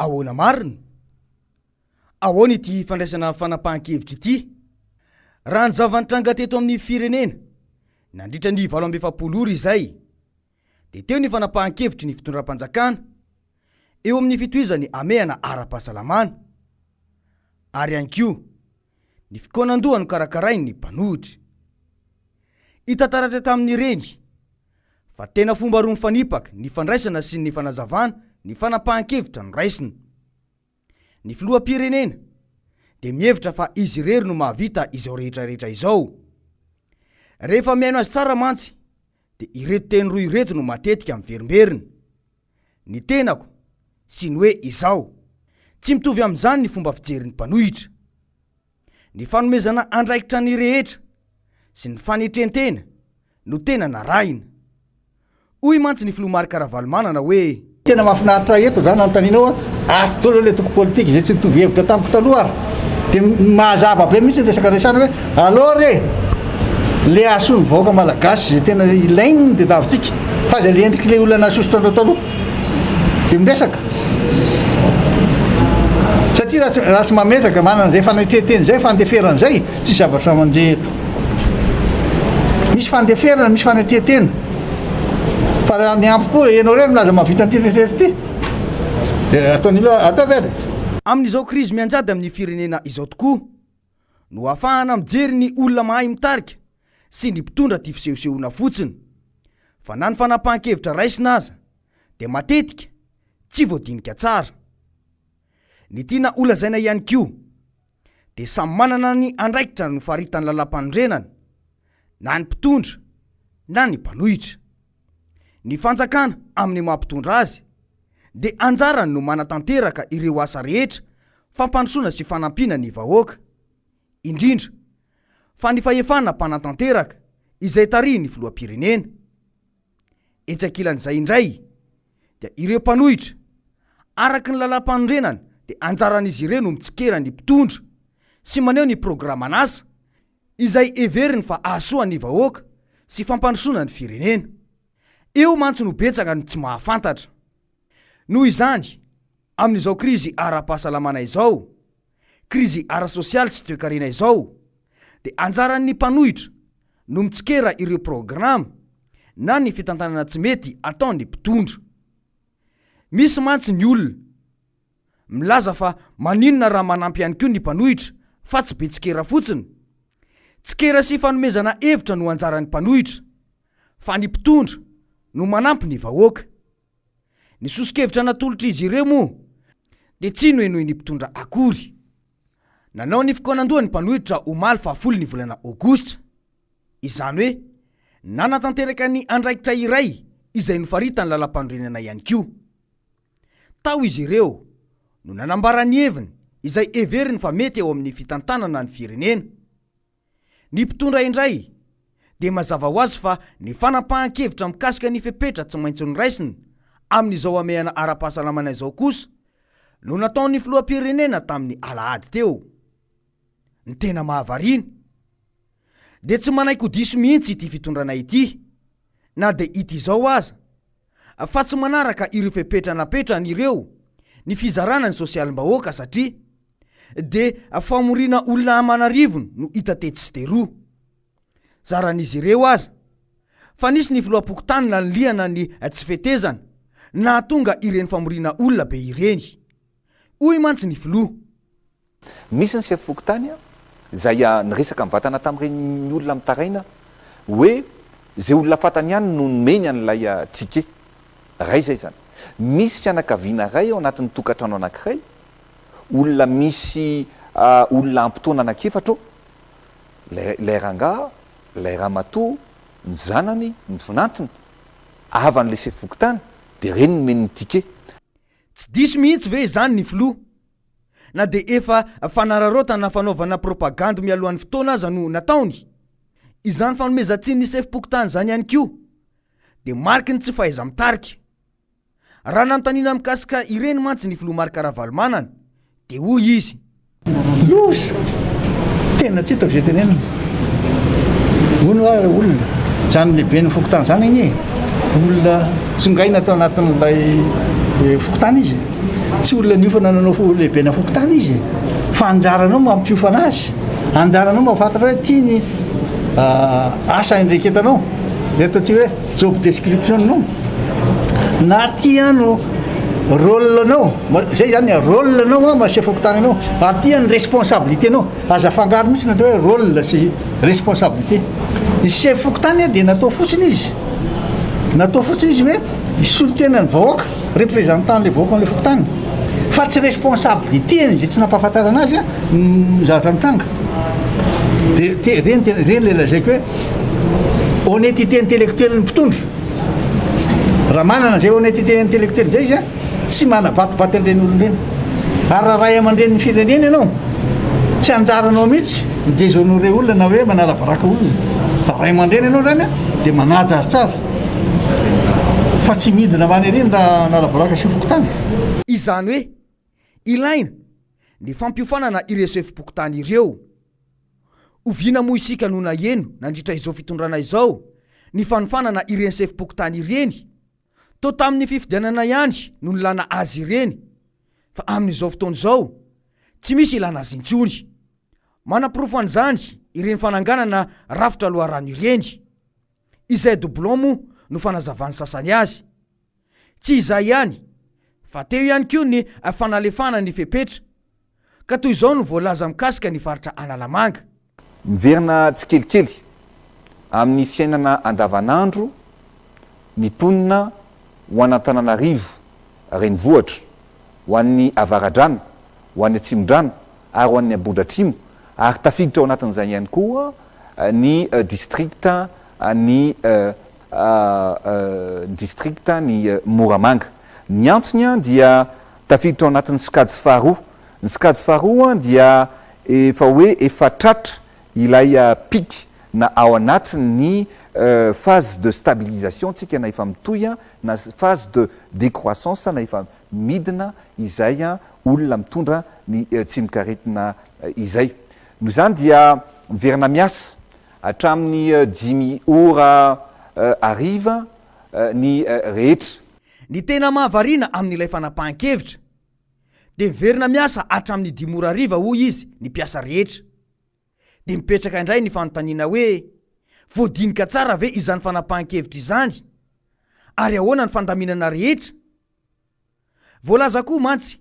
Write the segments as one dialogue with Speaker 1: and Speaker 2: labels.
Speaker 1: ahoana marina? Ahoana ity fandraisana fanapahan-kevitra ity? Raha ny zavantranga teto amin'ny firenena nandritra ny 700 ora izay, dia teo ny fanapahan-kevitry ny fitondram-panjakana eo amin'ny fitohizany amehana ara-pahasalamana, ary ihany koa ny fikonan-doha no karakarainy ny mpanohitra. Hitantaratra tamin'ireny fa tena fomba roa mifanipaka ny fandraisana sy ny fanazavana ny fanapahan-kevitra no raisina. Ny filoham-pirenena dia mihevitra fa izy irery no mahavita izao rehetrarehetra izao. Rehefa miaino azy tsara mantsy dia ireto teny roa ireto no matetika miverimberina: ny tenako sy ny hoe izao. Tsy mitovy amin'izany ny fomba fijerin'ny mpanohitra. Ny fanomezana andraikitra ny rehetra sy ny fanetrentena no tena narahina. Hoy mantsy ny filoha Marc Ravalomanana hoe
Speaker 2: tena mahafinaritra eto zany anontanianao aty tolo le toko politika izay tsy nitovy hevitra tamiko taloha ary dia mahazava be mihitsy resaka resana hoe allo re le asony vahoaka malagasy zay tena ilainy ny tadiavintsika fa zay le endriky le olona nasosotra andreo taloha dia miresaka satria raha tsy mametraka manana zay fanetreteny zay fandeferana zay tsy zavatra mandeha eto. Misy fandeferana, misy fanetretena fa raha ny ampy koa ianao re milaza mahavita nytretrerety ity dia ataon'ilo atao very.
Speaker 1: Amin'izao krizy mianjady amin'ny firenena izao tokoa no ahafahana mijery ny olona mahay mitarika sy ny mpitondra ty fisehosehoana fotsiny, fa na ny fanapahan-kevitra raisina aza dia matetika tsy voadinika tsara. Ny tiana olazaina ihany koa dia samy manana ny andraikitra no faritany lalam-pandrenana, na ny mpitondra na ny mpanohitra. Ny fanjakana amin'ny mampitondra azy dia anjarany no manatanteraka ireo asa rehetra fampandrosoana sy fanampiana ny vahoaka, indrindra fa ny fahefana mpanatanteraka izay tarihy ny filoham-pirenena. Etsakilan'izay indray dia ireo mpanohitra araka ny lalam-pandrenana dia anjaran'izy ireo no mitsikera ny mpitondra sy maneho ny programan'asa izay everiny fa ahasoa ny vahoaka sy fampandrosoana ny firenena. Eo mantsy no betsaka no tsy mahafantatra. Noho izany, amin'izao krizy ara-pahasalamana izao, krizy ara-sosialy sy toe-karena izao, dia anjaran'ny mpanohitra no mitsikera ireo programa na ny fitantanana tsy mety ataon'ny mpitondra. Misy mantsy ny olona milaza fa maninona raha manampy ihany koa ny mpanohitra fa tsy be tsikera fotsiny. Tsikera sy fanomezana hevitra no anjaran'ny mpanohitra, fa ny mpitondra no manampy ny vahoaka. Ny sosikevitra natolotra izy ireo moa dia tsy nohenohy ny mpitondra akory. Nanao ny fikonan-doha ny mpanohitra omaly fahafolo ny volana Aogositra. Izany hoe nanatanteraka ny andraikitra iray izay nofaritany lalam-pandrenana ihany koa. Tao izy ireo no nanambara ny heviny izay everiny fa mety eo amin'ny fitantanana ny firenena. Ny mpitondra indray dia mazava ho azy fa ny fanapahan-kevitra mikasika ny fepetra tsy maintsy noraisiny amin'izao amehana ara-pahasalamana izao kosa no nataon'ny filoham-pirenena tamin'ny alahady teo. Ny tena mahavariana dia tsy manaiky ho diso mihitsy ity fitondrana ity, na dia ity izao aza, fa tsy manaraka ireo fepetra napetran'ireo ny fizarana ny sosialim-bahoaka satria dia famoriana olona amanarivony no hita tetsy sy teroa. Zaran'izy ireo aza fa nisy ny filoham-pokotany nanliana ny tsy fetezana na tonga ireny famoriana olona be ireny. Hoy mantsy ny filoha.
Speaker 3: Misy ny sefy-fokotany zay niresaka mivatana tamin'ireny olona mitaraina hoe zay olona fatany ihany no nomeny an'ilay tsike ray zay zany. Misy fianakaviana ray ao anatin'ny tokantrano anankiray, olona misy olona ampitoana anankiefatra, lay rangaha, lay ramatoa, ny zanany, ny finantiny, avan'ilay sefy-fokotany dia reny nomeny ny tike.
Speaker 1: Tsy diso mihitsy ve izany ny filoha? Na dia efa fanararotana fanaovana propaganda mialohan'ny fotoana aza no nataony. Izany fanomezantsiny ny sefy-pokotany zany ihany koa dia mariky ny tsy fahaiza mitarika. Raha nanontaniana mikasika ireny mantsy ny filoha Marc Ravalomanana dia hoy izy:
Speaker 2: loza tena tsy hitako zay tenenina. Hono ary olona zany lehibe ny fokotany zany igny olona tsy ngaina atao anatin'ilay fokotany izy tsy olona niofana nanao lehibe na fokotany izy fa anjaranao mampiofana azy anjaranao mahafantatra hoe tiany asa indreketanao le ataontsika hoe job description anao na tiano rôle anao zay zany rôle anao ma chef fokotany anao ary tiany responsabilité anao aza fangaro mihitsy natao hoe rôle sy responsabilité ny chef fokotany dia natao fotsiny izy hoe isolotena ny vahoaka représentant le vahoaka an'le fokotany fa tsy responsabilité zay tsy nampahafantarana azy zavatra mitranga dia reny le lazaiko hoe honnêteté intellectuelle ny mpitondro raha manana zay honnêteté intellectuelle zay izy tsy manabatibaty an'ireny olonireny ary raha ray aman-dreny ny firenena ianao tsy anjaranao mihitsy midéshonoré olona na hoe manalabaraka olona ray aman-dreny ianao zany dia manaja azy tsara fa tsy midina many reny da nalabaraka sy fokotany
Speaker 1: izany hoe ilaina ny fampiofanana ireo sefim-pokotany ireo oviana moa isika no na eno nandritra izao fitondrana izao ny fanofanana ireny sefim-pokotany ireny to tamin'ny fifidianana ihany no nilana azy ireny fa amin'izao fotoana izao tsy misy ilana azy intsony manam-pirofo an'izany ireny fananganana rafitra loharano ireny izay doublon moa no fanazavany sasany azy tsy izay ihany fa teo ihany koa ny fanalefana ny fepetra ka toy izao no voalaza mikasika ny faritra Analamanga
Speaker 3: miverina tsikelikely amin'ny fiainana andavanandro ny ponina ho an'Antananarivo renivohitra ho an'ny Avaradrano ho an'ny Atsimon-drano ary ho an'ny Ambondratrimo ary tafiditra ao anatin'izany ihany koa ny districta ny districta ny Moramanga ny antsony dia tafiditra ao anatin'ny Skady faharoa ny Skady faharoa dia efa hoe efa tratra ilay pic na ao anatin'ny phase de stabilisation tsika na efa mitoy na phase de décroissance na efa midina izay olona mitondra ny tsimikaretina izay no zany dia miverina miasa hatramin'ny 10 ora ariva ny rehetra
Speaker 1: ny tena mahavariana amin'ilay fanapahan-kevitra dia miverina miasa hatramin'ny 10 ora ariva hoy izy ny mpiasa rehetra dia mipetraka indray ny fanontaniana hoe voadinika tsara ve izany fanapahan-kevitra izany ary ahoana ny fandaminana rehetra voalaza koa mantsy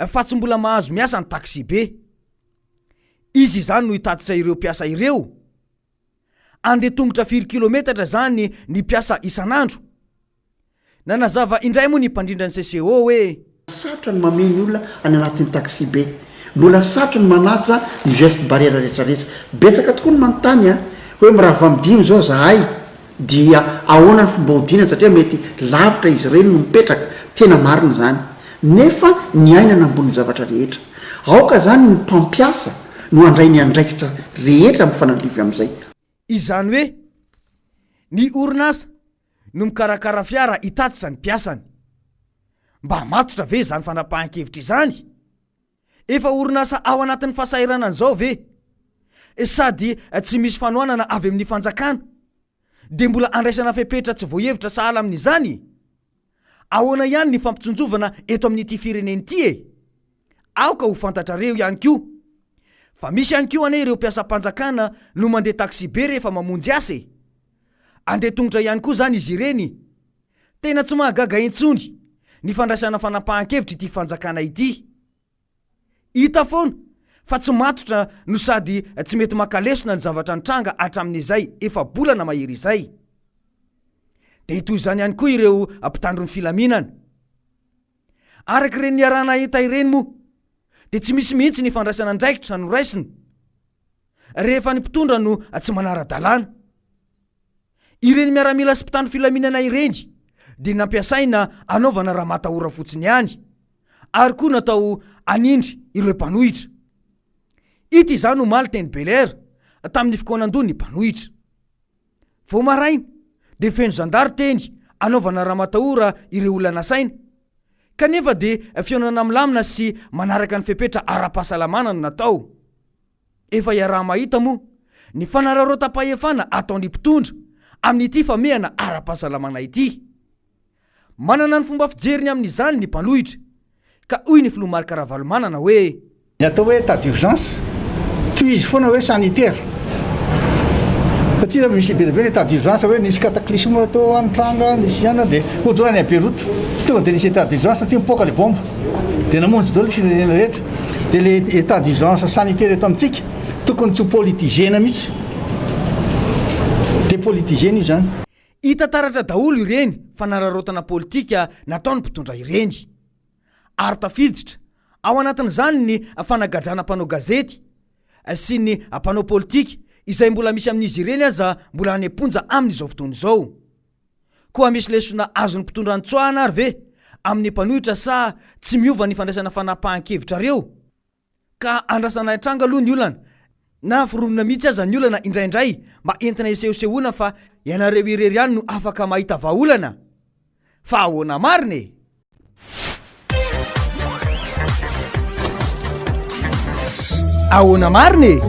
Speaker 1: fa tsy mbola mahazo miasa ny taksi be izy izany no hitatitra ireo mpiasa ireo andeha tongotra 4 kilometatra zany ny mpiasa isan'andro nanazava indray moa ny mpandrindra ny CCO hoe
Speaker 4: sarotra ny mameny olona any anatin'ny taksi be mbola sarotra ny manaja ny geste barrière rehetrarehetra betsaka tokoa ny manontany hoe mirava midino zao zahay dia ahoana ny fomba hodina satria mety lavitra izy ireny no mipetraka tena marina zany nefa ny ainana ambony zavatra rehetra aoka zany ny mpampiasa no andray ny andraikitra rehetra mifanandrivy amin'izay
Speaker 1: izany hoe ny orinasa no mikarakara fiara hitatitra ny mpiasany mba matotra ve zany fanapahan-kevitra izany efa orinasa ao anatin'ny fahasahiranana zao ve sady tsy misy fanoanana avy amin'ny fanjakana dia mbola andraisana fepetra tsy voahevitra sahala amin'izany ahoana ihany ny fampitsonjovana eto amin'ity fireneny ity aoka ho fantatrareo ihany koa fa misy ihany koa ane ireo mpiasam-panjakana no mandeha taksi be rehefa mamonjy asa andeha tongotra ihany koa zany izy ireny tena tsy mahagaga intsony ny fandraisana fanapahan-kevitra ity fanjakana ity hita foana fa tsy matotra no sady tsy mety makalesona ny zavatra nitranga hatramin'izay efa bolana mahery izay dia itoy izany ihany koa ireo mpitandro ny filaminana araka ireny niarana enta ireny moa dia tsy misy mihitsy ny fandraisana andraikitra no raisiny rehefa ny mpitondra no tsy manara-dalàna ireny miaramila sy mpitandro filaminana ireny dia nampiasaina anaovana raha matahora fotsiny ihany ary koa natao anindry ireo mpanohitra ity izany no maly teny Belair tamin'ny fikoanan-dony ny mpanohitra vo maraina dia feno zandary teny anaovana raha matahora ireo olona nasaina kanefa dia fionana milamina sy manaraka ny fepetra ara-pahasalamana no natao efa iaraha mahita moa ny fanararotam-pahefana ataon'ny mpitondra amin'ity famehana ara-pahasalamana ity manana ny fomba fijeriny amin'izany ny mpanohitra ka hoy ny filohamary Karavalomanana hoe
Speaker 2: ny atao hoe état d'urgence toy izy foana hoe sanitaire satria misy be deabe ny état d'urgence hoe nisy cataclysme atao anitranga nisy ihana dia ohatra hoe any Beyrouth tonga dia nisy état d'urgence satria mipoaka le bombe dia namonjy daholo firenena rehetra dia le état d'urgence sanitaire eto amintsika tokony tsy politigena mihitsy dépolitigena io zany
Speaker 1: hita taratra daholo ireny fanararotana politika nataony mpitondra ireny ary tafiditra ao anatin'izany ny fanagadrana mpanao gazety sy ny mpanao politika izay mbola misy amin'izy ireny aza mbola any amponja amin'izao fotoana izao koa misy lesona azony mpitondra antsoahana ary ve amin'ny mpanohitra sa tsy miova ny fandraisana fanapahan-kevitra reo ka andrasana tranga aloha ny olana na fironona mihitsy aza ny olana indraindray mba entina isehosehoana fa ianareo irery ihany no afaka mahita vahaolana fa ahoana mariny ahoana mariny